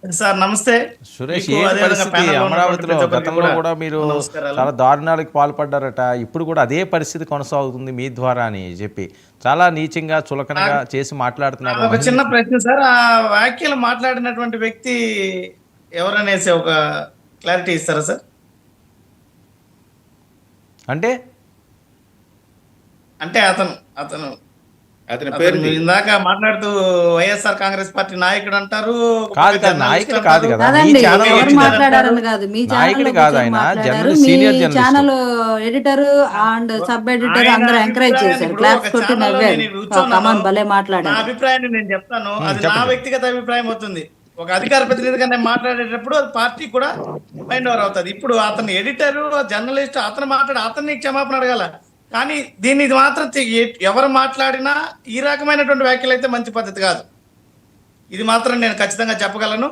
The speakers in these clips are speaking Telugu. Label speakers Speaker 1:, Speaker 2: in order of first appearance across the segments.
Speaker 1: సార్ నమస్తే.
Speaker 2: సురేష్,
Speaker 1: మీకు
Speaker 2: ఏంటి
Speaker 1: అదే విధంగా
Speaker 2: పరిస్థితి?
Speaker 1: ప్యానెల్‌లో ఉన్నటువంటి
Speaker 2: అమరావతిలో
Speaker 1: ప్రతి ఒక్కరికి
Speaker 2: గతంలో కూడా మీరు
Speaker 1: నమస్కారాలు.
Speaker 2: చాలా దారుణాలకు పాల్పడ్డారట. ఇప్పుడు కూడా అదే పరిస్థితి కొనసాగుతుంది మీ ద్వారా అని చెప్పి చాలా నీచంగా చులకనగా చేసి మాట్లాడుతున్నారు.
Speaker 1: ఒక చిన్న ప్రశ్న సార్. ఆ వ్యాఖ్యలు మాట్లాడినటువంటి వ్యక్తి ఎవరనేసి ఒక క్లారిటీ ఇస్తారా సార్?
Speaker 2: అంటే
Speaker 1: అంటే అతను అతను
Speaker 3: అతని
Speaker 1: అతను
Speaker 3: పేరు
Speaker 1: మీరు ఇందాక మాట్లాడుతూ వైఎస్ఆర్ కాంగ్రెస్ పార్టీ నాయకుడు అంటారు.
Speaker 2: కాదు కాదు,
Speaker 1: జర్నలిస్ట్
Speaker 2: నాయకుడు
Speaker 1: అంటారు.
Speaker 2: కాదు కదా, మీ
Speaker 4: కాదండి,
Speaker 2: ఛానల్
Speaker 4: ఎవరు
Speaker 1: వచ్చింది.
Speaker 4: మాట్లాడారని కాదు, మీ
Speaker 2: నాయకుడు
Speaker 4: ఛానల్
Speaker 2: కాదు ఆయన, journalist, senior journalist.
Speaker 4: Channel editor and sub editor
Speaker 1: ఆయన
Speaker 4: అందరూ ఎంకరేజ్
Speaker 1: అభిప్రాయాన్ని
Speaker 4: చేశారు,
Speaker 1: ఇప్పుడు
Speaker 4: క్లాప్స్
Speaker 1: ఒక
Speaker 4: కొట్టి
Speaker 1: ఛానల్లో
Speaker 4: నవ్వారు.
Speaker 1: నేను కూర్చున్నాను.
Speaker 4: కమాన్ భలే
Speaker 1: నా
Speaker 4: మాట్లాడారు.
Speaker 1: అభిప్రాయాన్ని నేను చెప్తాను. అది నా
Speaker 2: చెప్పండి.
Speaker 1: వ్యక్తిగత అభిప్రాయం అవుతుంది. ఒక అధికార ప్రతినిధిగా నేను మాట్లాడేటప్పుడు అది పార్టీ కూడా మైండ్ ఓవర్ అవుతుంది. ఇప్పుడు అతను ఎడిటర్, జర్నలిస్ట్, అతను అతన్ని క్షమాపణ అడగాల. కానీ దీన్ని ఇది మాత్రం ఎవరు మాట్లాడినా ఈ రకమైనటువంటి వ్యాఖ్యలు అయితే మంచి పద్ధతి కాదు. ఇది మాత్రం నేను ఖచ్చితంగా చెప్పగలను.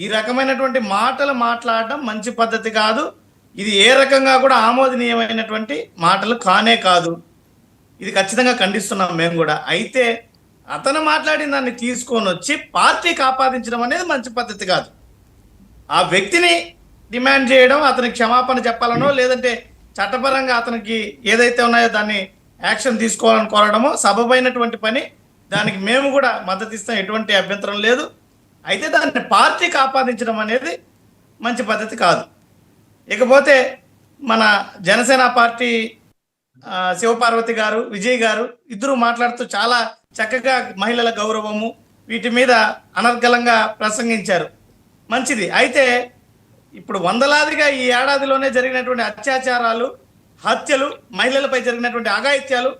Speaker 1: ఈ రకమైనటువంటి మాటలు మాట్లాడడం మంచి పద్ధతి కాదు. ఇది ఏ రకంగా కూడా ఆమోదనీయమైనటువంటి మాటలు కానే కాదు. ఇది ఖచ్చితంగా ఖండిస్తున్నాం మేము కూడా. అయితే అతను మాట్లాడిన దాన్ని తీసుకొని వచ్చి పార్టీకి ఆపాదించడం అనేది మంచి పద్ధతి కాదు. ఆ వ్యక్తిని డిమాండ్ చేయడం, అతనికి క్షమాపణ చెప్పాలనో లేదంటే చట్టపరంగా అతనికి ఏదైతే ఉన్నాయో దాన్ని యాక్షన్ తీసుకోవాలని కోరడమో సబబైనటువంటి పని. దానికి మేము కూడా మద్దతు ఇస్తాం, ఎటువంటి అభ్యంతరం లేదు. అయితే దాన్ని పార్టీకి ఆపాదించడం అనేది మంచి పద్ధతి కాదు. ఇకపోతే మన జనసేన పార్టీ శివపార్వతి గారు, విజయ్ గారు ఇద్దరు మాట్లాడుతూ చాలా చక్కగా మహిళల గౌరవము వీటి మీద అనర్గళంగా ప్రసంగించారు. మంచిది. అయితే ఇప్పుడు వందలాదిగా ఈ ఏడాదిలోనే జరిగినటువంటి అత్యాచారాలు, హత్యలు, మహిళలపై జరిగినటువంటి అఘాయిత్యాలు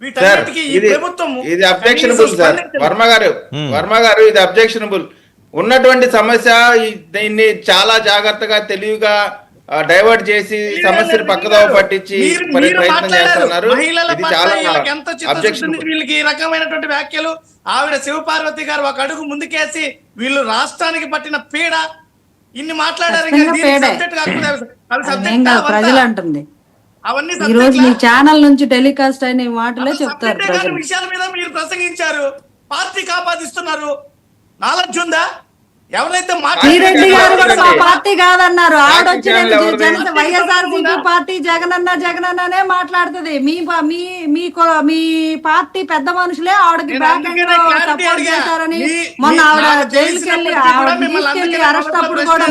Speaker 1: వీటన్నిటికీ ఈ ప్రభుత్వం
Speaker 3: ఇది అబ్జెక్షనబుల్ సార్. వర్మ గారు ఇది అబ్జెక్షనబుల్. ఉన్నటువంటి సమస్య దీన్ని చాలా జాగ్రత్తగా తెలివిగా డైవర్ట్ చేసి సమస్యను పక్కదోవ పట్టించి ప్రయత్నం చేస్తున్నారు. ఇది చాలా అబ్జెక్షనబుల్.
Speaker 1: వీళ్ళకి ఈ రకమైనటువంటి వ్యాఖ్యలు. ఆవిడ శివపార్వతి గారు ఒక అడుగు ముందుకేసి వీళ్ళు రాష్ట్రానికి పట్టిన పీడ ఇన్ని మాట్లాడారు.
Speaker 4: ప్రజలు అంటుంది
Speaker 1: అవన్నీ
Speaker 4: ఈ రోజు మీ ఛానల్ నుంచి టెలికాస్ట్ అయిన మాటలే చెప్తారు ప్రజలు.
Speaker 1: విషయాల మీద మీరు ప్రసంగించారు, పార్టీకి ఆపాదిస్తున్నారు. నాలెడ్జ్ ఉందా? ఎవరైతే
Speaker 4: శ్రీరెడ్డి గారు కూడా మా పార్టీ కాదన్నారు. ఆవిడొచ్చి వైఎస్ఆర్సీపీ పార్టీ జగనన్ననే మాట్లాడుతుంది. మీ పార్టీ పెద్ద మనుషులే ఆవిడకి బ్యాక్ ఎండ్ లో సపోర్ట్ చేశారని మొన్న ఆవిడ జైలుకి వెళ్ళి తీసుకెళ్లి అరెస్ట్ అప్పుడు కూడా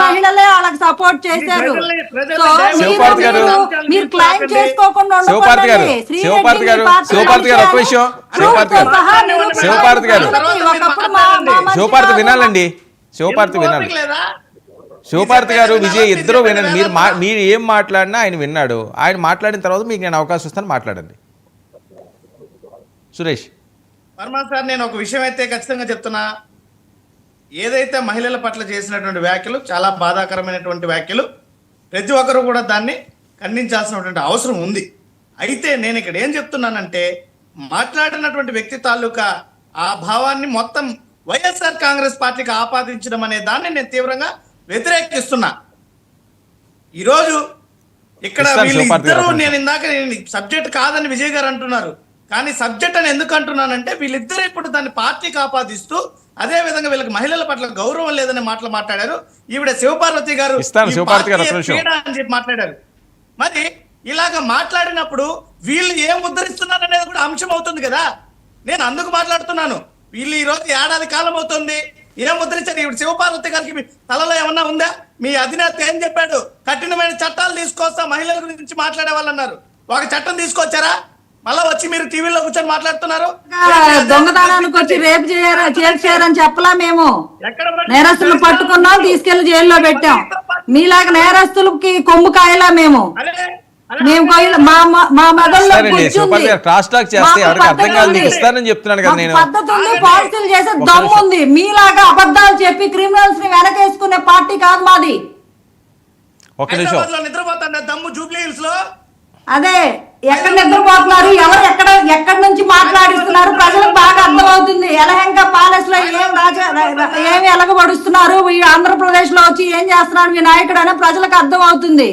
Speaker 4: మహిళలే వాళ్ళకి సపోర్ట్ చేశారు. మీరు క్లైమ్ చేసుకోకుండా
Speaker 2: శివపార్తి వినాలండి, శివపార్తి వినాలి. శివపార్తి గారు, విజయ్ ఇద్దరు వినండి. మీరు ఏం మాట్లాడినా ఆయన విన్నాడు. ఆయన మాట్లాడిన తర్వాత మీకు నేను అవకాశం ఇస్తాను, మాట్లాడండి. సురేష్
Speaker 1: వర్మ సార్, నేను ఒక విషయం అయితే ఖచ్చితంగా చెప్తున్నా. ఏదైతే మహిళల పట్ల చేసినటువంటి వ్యాఖ్యలు చాలా బాధాకరమైనటువంటి వ్యాఖ్యలు. ప్రతి ఒక్కరు కూడా దాన్ని ఖండించాల్సినటువంటి అవసరం ఉంది. అయితే నేను ఇక్కడ ఏం చెప్తున్నానంటే, మాట్లాడినటువంటి వ్యక్తి తాలూకా ఆ భావాన్ని మొత్తం వైఎస్ఆర్ కాంగ్రెస్ పార్టీకి ఆపాదించడం అనే దాన్ని నేను తీవ్రంగా వ్యతిరేకిస్తున్నా. ఈరోజు ఇక్కడ వీళ్ళిద్దరూ, నేను ఇందాక సబ్జెక్ట్ కాదని విజయ్ గారు అంటున్నారు, కానీ సబ్జెక్ట్ అని ఎందుకు అంటున్నానంటే వీళ్ళిద్దరూ ఇప్పుడు దాన్ని పార్టీకి ఆపాదిస్తూ అదే విధంగా వీళ్ళకి మహిళల పట్ల గౌరవం లేదనే మాటలు మాట్లాడారు. ఈవిడ శివపార్వతి గారు అని చెప్పి మాట్లాడారు. మరి ఇలాగ మాట్లాడినప్పుడు వీళ్ళు ఏం ఉద్ధరిస్తున్నారు అనేది కూడా అంశం అవుతుంది కదా. నేను అందుకు మాట్లాడుతున్నాను. వీళ్ళు ఈ రోజు ఏడాది కాలం అవుతుంది, ఏం ఉద్ధరించారు? ఇప్పుడు శివపార్వతి గారికి మీ తలలో ఏమన్నా ఉందా? మీ అధినేత ఏం చెప్పాడు? కఠినమైన చట్టాలు తీసుకొస్తా, మహిళల గురించి మాట్లాడే వాళ్ళు అన్నారు. ఒక చట్టం తీసుకొచ్చారా? మళ్ళా వచ్చి మీరు టీవీలో కూర్చొని మాట్లాడుతున్నారు.
Speaker 4: దొంగతనానికి వచ్చి రేపు చేయారని చెప్పలా. మేము నేరస్తులు పట్టుకున్నాం, తీసుకెళ్లి జైల్లో పెట్టాం. మీలాగా నేరస్తులకి కొమ్ము కాయలా మేము. పాలసీలు చేసే దమ్ముంది. మీలాగా అబద్ధాలు చెప్పి క్రిమినల్స్ ని వెనకేసుకునే పార్టీ కాదు మాది. అదే ఎక్కడ నిద్రపోతున్నారు, ఎవరు ఎక్కడి నుంచి మాట్లాడిస్తున్నారు ప్రజలకు బాగా అర్థం అవుతుంది. యలహంక ప్యాలెస్ లో ఏమి ఎలగబడుస్తున్నారు, ఆంధ్రప్రదేశ్ లో వచ్చి ఏం చేస్తున్నారు మీ నాయకుడు అనే ప్రజలకు అర్థం అవుతుంది.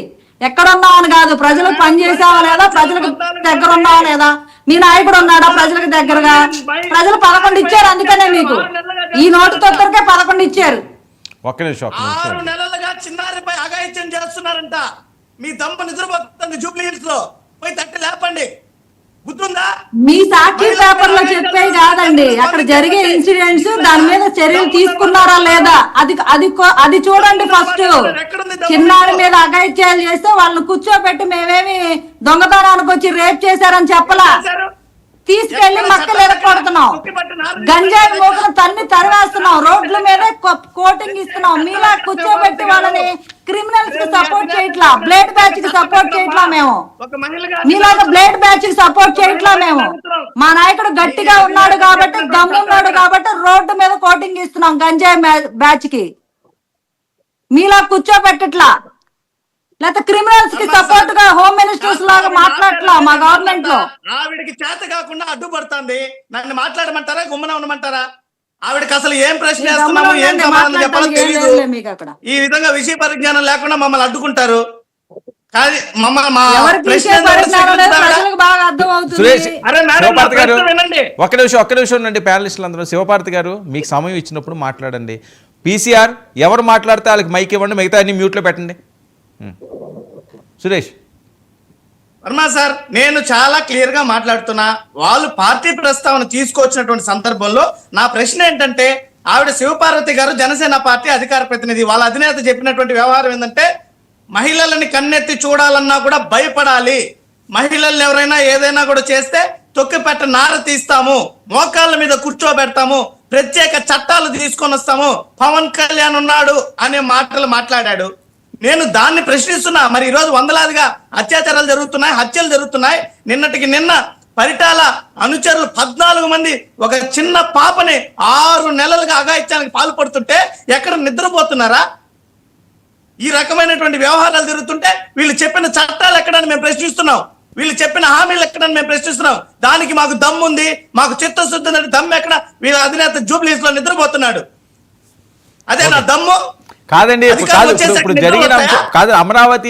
Speaker 4: ఎక్కడున్నామని కాదు, ప్రజలకు పని చేసావా లేదా, ప్రజలకు దగ్గర ఉన్నావా లేదా, మీ నాయకుడు ఉన్నాడా ప్రజలకు దగ్గరగా? ప్రజలు 11 ఇచ్చారు, అందుకనే మీకు ఈ నోటు తొక్కరికే 11 ఇచ్చారు.
Speaker 2: ఒక్క నిమిషం
Speaker 1: 6 నెలలుగా చిన్నారిపై అఘాయిత్యం చేస్తున్నారంట. మీ దమ్ము నిద్రపోతుంది జూబ్లీ హిల్స్ లో, పోయి తట్టి లేపండి. గుర్తుందా?
Speaker 4: మీ సాక్షి పేపర్ లో చెప్పేది కాదండి, అక్కడ జరిగే ఇన్సిడెంట్స్, దాని మీద చర్యలు తీసుకున్నారా లేదా అది చూడండి. ఫస్ట్ చిన్నారి మీద అఘాయిత్యాలు చేస్తే వాళ్ళని కూర్చోబెట్టి మేమేమి దొంగతనానికి వచ్చి రేప్ చేశారని చెప్పలా, తీసుకెళ్లి మక్కలు ఎరగొడుతున్నాం, గంజాయి మూకను తరివేస్తున్నాం, రోడ్ల మీద కోటింగ్ ఇస్తున్నాం. మీలా కూర్చోబెట్టి వాళ్ళని క్రిమినల్స్ కి సపోర్ట్ చేయట్లా, బ్లేడ్ బ్యాచ్ కి సపోర్ట్ చేయట్లా మేము. మీలాగా బ్లేడ్ బ్యాచ్ కి సపోర్ట్ చేయట్లా మేము. మా నాయకుడు గట్టిగా ఉన్నాడు కాబట్టి, దమ్మున్నాడు కాబట్టి రోడ్డు మీద కోటింగ్ ఇస్తున్నాం గంజాయి బ్యాచ్ కి. మీలా కూర్చోబెట్టట్లా, లేకపోతే క్రిమినల్స్ కి సపోర్ట్ గా హోమ్ మినిస్టర్స్ లాగా మాట్లాడట్లా మా గవర్నమెంట్ లో.
Speaker 1: ఆవిడకి చేత కాకుండా అడ్డుపడుతుంది. నన్ను మాట్లాడమంటారా, గుమ్మన ఉండమంటారా? ఆవిడకి అసలు ఏం ప్రశ్న వేస్తున్నాము, ఏం సమాధానం చెప్పాలో తెలియదు. ఈ విధంగా విషయ పరిజ్ఞానం లేకుండా మమ్మల్ని అడ్డుకుంటారు.
Speaker 2: సురేష్, ఒక్క నిమిషం ఉండండి. ప్యానలిస్టులు అందరూ, శివపార్తి గారు మీకు సమయం ఇచ్చినప్పుడు మాట్లాడండి. పీసీఆర్ ఎవరు మాట్లాడితే వాళ్ళకి మైక్ ఇవ్వండి, మిగతా అన్ని మ్యూట్లో పెట్టండి. సురేష్
Speaker 1: వర్మ సార్, నేను చాలా క్లియర్ గా మాట్లాడుతున్నా. వాళ్ళు పార్టీ ప్రస్తావన తీసుకొచ్చినటువంటి సందర్భంలో నా ప్రశ్న ఏంటంటే, ఆవిడ శివపార్వతి గారు జనసేన పార్టీ అధికార ప్రతినిధి, వాళ్ళ అధినేత చెప్పినటువంటి వ్యవహారం ఏంటంటే, మహిళలని కన్నెత్తి చూడాలన్నా కూడా భయపడాలి, మహిళల్ని ఎవరైనా ఏదైనా కూడా చేస్తే తొక్కిపెట్ట నార తీస్తాము, మోకాళ్ళ మీద కూర్చోబెడతాము, ప్రత్యేక చట్టాలు తీసుకొని వస్తాము, పవన్ కళ్యాణ్ ఉన్నాడు అనే మాటలు మాట్లాడాడు. నేను దాన్ని ప్రశ్నిస్తున్నా. మరి ఈ రోజు వందలాదిగా అత్యాచారాలు జరుగుతున్నాయి, హత్యలు జరుగుతున్నాయి. నిన్నటికి నిన్న పరిటాల అనుచరులు 14 మంది ఒక చిన్న పాపని 6 నెలలుగా అఘాయిత్యానికి పాల్పడుతుంటే ఎక్కడ నిద్రపోతున్నారా? ఈ రకమైనటువంటి వ్యవహారాలు జరుగుతుంటే వీళ్ళు చెప్పిన చట్టాలు ఎక్కడని మేము ప్రశ్నిస్తున్నాం, వీళ్ళు చెప్పిన హామీలు ఎక్కడని మేము ప్రశ్నిస్తున్నాం. దానికి మాకు దమ్ము ఉంది, మాకు చిత్తశుద్ధి ఉంది. దమ్ము ఎక్కడ? వీళ్ళ అధినేత జూబ్లీ హిల్స్ లో నిద్రపోతున్నాడు. అదే నా దమ్ము
Speaker 2: కాదండి. ఇప్పుడు జరిగిన కాదు అమరావతి